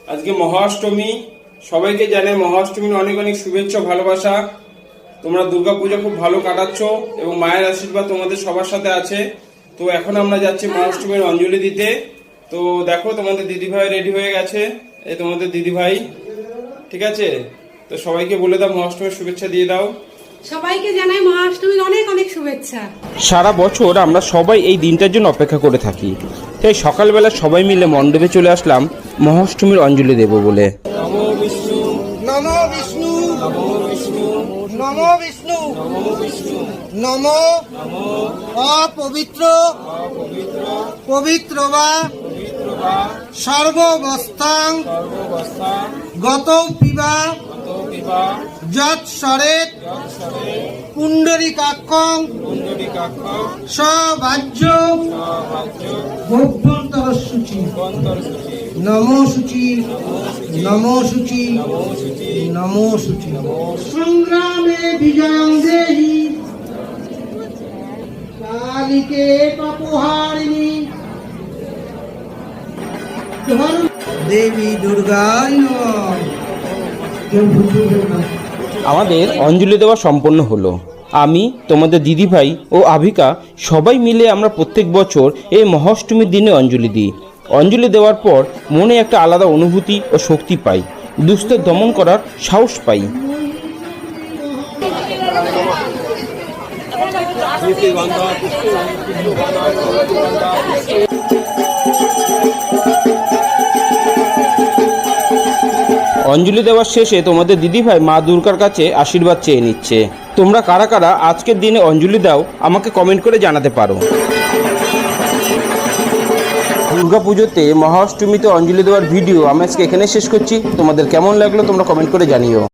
আজকে মহাষ্টমী। সবাইকে জানাই মহাষ্টমীর অনেক অনেক শুভেচ্ছা ভালোবাসা। তোমরা দুর্গাপূজা খুব ভালো কাটাচ্ছ এবং মায়ের আশীর্বাদ তোমাদের সবার সাথে আছে। তো এখন আমরা যাচ্ছি মহাষ্টমীর অঞ্জলি দিতে। তো দেখো তোমাদের দিদিভাই রেডি হয়ে গেছে। এই তোমাদের দিদিভাই, ঠিক আছে? তো সবাইকে বলে দাও, মহাষ্টমীর শুভেচ্ছা দিয়ে দাও। সবাইকে জানাই মহাষ্টমীর অনেক অনেক শুভেচ্ছা। সারা বছর আমরা সবাই এই দিনটার জন্য অপেক্ষা করে থাকি, তাই সকালবেলা সবাই মিলে মণ্ডপে চলে আসলাম মহাষ্টমীর অঞ্জলি দেব বলে। নমো বিষ্ণু, নমো বিষ্ণু, নমো বিষ্ণু, নমো বিষ্ণু, নমো বিষ্ণু, নমো নমো অপবিত্র অপবিত্র পবিত্র বা পবিত্র বা সর্ববস্থাং সর্ববস্থা গত পিবা গত বিবা যৎ সরেত যৎসরে পুণ্ডরীকাক্ষং পুণ্ডরীকাক্ষ সবাহ্য সভাজ্য অভ্যন্তর সূচি অন্তরসূচি নমো সূচি নমো সূচি নমো সূচি নমো সূচি সংগ্রামে বিজয়ং দেহি কালিকে পাপহারিণী দেবী দুর্গায় নমঃ। আমাদের অঞ্জলি দেওয়া সম্পন্ন হলো। আমি, তোমাদের দিদিভাই ও আভিকা সবাই মিলে আমরা প্রত্যেক বছর এই মহাষ্টমীর দিনে অঞ্জলি দিই। অঞ্জলি দেওয়ার পর মনে একটা আলাদা অনুভূতি ও শক্তি পাই, দুষ্টদের দমন করার সাহস পাই। অঞ্জলি দেওয়ার শেষে তোমাদের দিদিভাই মা দুর্গার কাছে আশীর্বাদ চেয়ে নিচ্ছে। তোমরা কারা কারা আজকের দিনে অঞ্জলি দাও আমাকে কমেন্ট করে জানাতে পারো। দুর্গাপুজোতে মহাষ্টমীতে অঞ্জলি দেওয়ার ভিডিও আমি আজকে এখানে শেষ করছি। তোমাদের কেমন লাগলো তোমরা কমেন্ট করে জানিও।